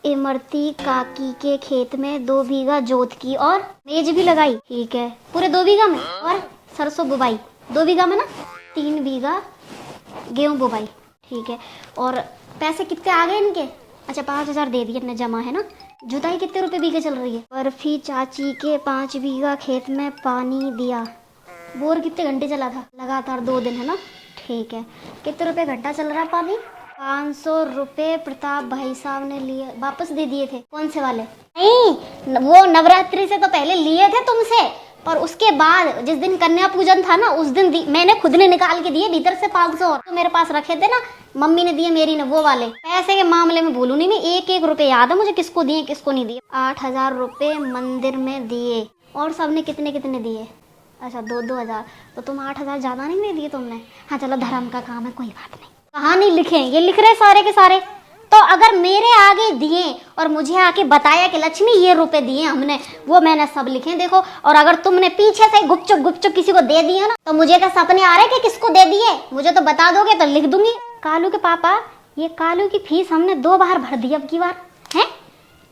इमरती काकी के खेत में 2 बीघा जोत की और मेज भी लगाई। ठीक है, पूरे 2 बीघा में। और सरसों बुबाई 2 बीघा में ना, 3 बीघा गेहूं बुबाई। ठीक है, और पैसे कितने आ गए इनके? अच्छा, 5,000 दे दिए इतने जमा है ना। जुताई कितने रुपए बीघे चल रही है? बर्फी चाची के 5 बीघा खेत में पानी दिया। बोर कितने घंटे चला था? लगातार 2 दिन है ना। ठीक है, कितने रुपए घंटा चल रहा पानी? 500 रुपए प्रताप भाई साहब ने लिए, वापस दे दिए थे। कौन से वाले? नहीं, वो नवरात्रि से तो पहले लिए थे तुमसे, पर उसके बाद जिस दिन कन्या पूजन था ना, उस दिन मैंने खुद ने निकाल के दिए भीतर से 500, और तो मेरे पास रखे थे ना, मम्मी ने दिए मेरी ने, वो वाले। पैसे के मामले में बोलूं नहीं मैं, एक एक रुपए याद है मुझे, किसको दिए किसको नहीं दिए। 8,000 रुपए मंदिर में दिए। और सबने कितने कितने दिए? अच्छा, 2-2 हजार। तो तुम 8,000 ज्यादा नहीं दे दिए तुमने? हाँ चलो, धर्म का काम है, कोई बात नहीं। कहाँ नहीं लिखे, ये लिख रहे सारे के सारे। तो अगर मेरे आगे दिए और मुझे आके बताया कि लक्ष्मी ये रुपए दिए हमने, वो मैंने सब लिखे देखो। और अगर तुमने पीछे से गुपचुप किसी को दे दिया ना, तो मुझे क्या सपने आ रहे कि किसको दे दिए? मुझे तो बता दोगे तो लिख दूंगी। कालू के पापा, ये कालू की फीस हमने 2 बार भर दी अब की बार है,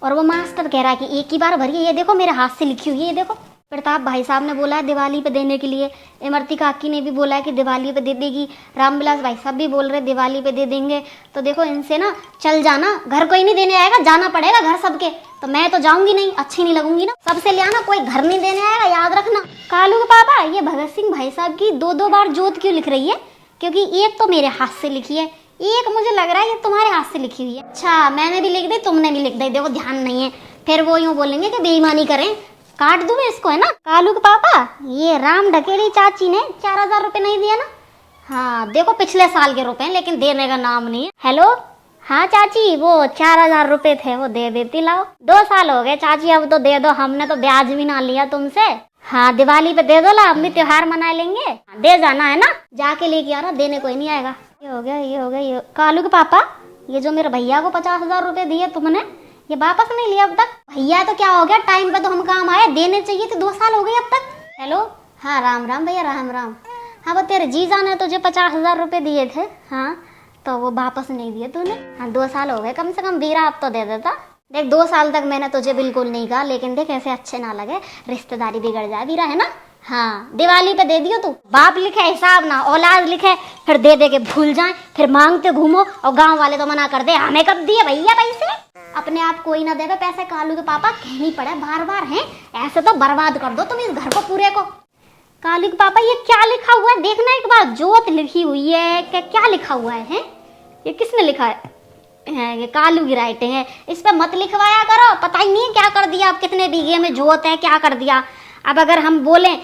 और वो मास्टर कह रहा है कि एक ही बार भरिए। ये देखो मेरे हाथ से लिखी हुई है, ये देखो। प्रताप भाई साहब ने बोला है दिवाली पे देने के लिए, इमरती काकी ने भी बोला है कि दिवाली पे दे देगी, रामविलास भाई साहब भी बोल रहे दिवाली पे दे देंगे। तो देखो इनसे ना चल जाना, घर कोई नहीं देने आएगा, जाना पड़ेगा घर सबके। तो मैं तो जाऊंगी नहीं, अच्छी नहीं लगूंगी ना, सबसे ले आना, कोई घर नहीं देने आएगा, याद रखना। कालू के पापा, ये भगत सिंह भाई साहब की 2-2 बार जोत क्यों लिख रही है? क्योंकि एक तो मेरे हाथ से लिखी है, एक मुझे लग रहा है ये तुम्हारे हाथ से लिखी हुई है। अच्छा, मैंने भी लिख दी, तुमने भी लिख दी, देखो ध्यान नहीं है, फिर वो यूँ बोलेंगे कि बेईमानी करें। काट दूं मैं इसको है ना। कालू के पापा, ये राम ढकेली चाची ने 4,000 रुपए नहीं दिया ना? हाँ देखो, पिछले साल के रुपए हैं, लेकिन देने का नाम नहीं है। हेलो, हाँ चाची, वो 4,000 रुपए थे, वो दे देती, लाओ। 2 साल हो गए चाची, अब तो दे दो, हमने तो ब्याज भी ना लिया तुमसे। हाँ, दिवाली पे दे दो ला, हम भी त्योहार मना लेंगे। दे जाना है ना, जाके लेके आना, देने कोई नहीं आएगा। ये हो गया, ये हो गया, ये। कालू के पापा, ये जो मेरे भैया को 50,000 रुपए दिए तुमने, ये वापस नहीं लिया अब तक? भैया तो क्या हो गया, टाइम पे तो हम काम आए, देने चाहिए थे, 2 साल हो गए अब तक। हेलो, हाँ राम राम भैया, राम राम। हाँ, वो तेरे जीजा ने तुझे 50,000 रुपए दिए थे, हाँ, तो वो वापस नहीं दिए तूने। हाँ, 2 साल हो गए, कम से कम वीरा अब तो दे देता। देख, 2 साल तक मैंने तुझे बिल्कुल नहीं कहा, लेकिन देख ऐसे अच्छे ना लगे, रिश्तेदारी बिगड़ जाए वीरा, है ना। हाँ, दिवाली पे दे दियो तू। बाप लिखे हिसाब ना औलाद लिखे, फिर दे दे के भूल जाए, फिर मांगते घूमो, और गांव वाले तो मना कर दे, हमें कब दिए भैया पैसे? अपने आप कोई ना देवे पैसे। कालू के पापा, कहनी पड़े बार बार है, ऐसे तो बर्बाद कर दो तुम इस घर को पूरे को। कालू के पापा, ये क्या लिखा हुआ है देखना एक बार, जोत लिखी हुई है, क्या लिखा हुआ है? ये किसने लिखा है? ये कालू की राइटिंग है, इस पे मत लिखवाया करो, पता ही नहीं क्या कर दिया अब, कितने बीघे में जोत है, क्या कर दिया। अब अगर हम बोले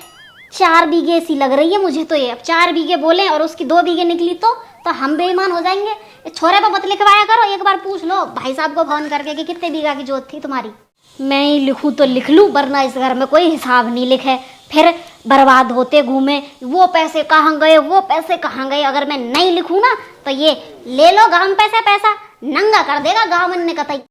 4 बीघे सी लग रही है मुझे तो, ये अब 4 बीघे बोले और उसकी 2 बीघे निकली तो हम बेईमान हो जाएंगे। छोरे पे मत लिखवाया करो, एक बार पूछ लो भाई साहब को फोन करके कि कितने बीघा की जोत थी तुम्हारी। मैं ही लिखूं तो लिख लूं, वरना इस घर में कोई हिसाब नहीं लिखे, फिर बर्बाद होते घूमे, वो पैसे कहाँ गए, वो पैसे कहाँ गए। अगर मैं नहीं लिखूं ना, तो ये ले लो गांव पैसा नंगा कर देगा गांव ने कतई।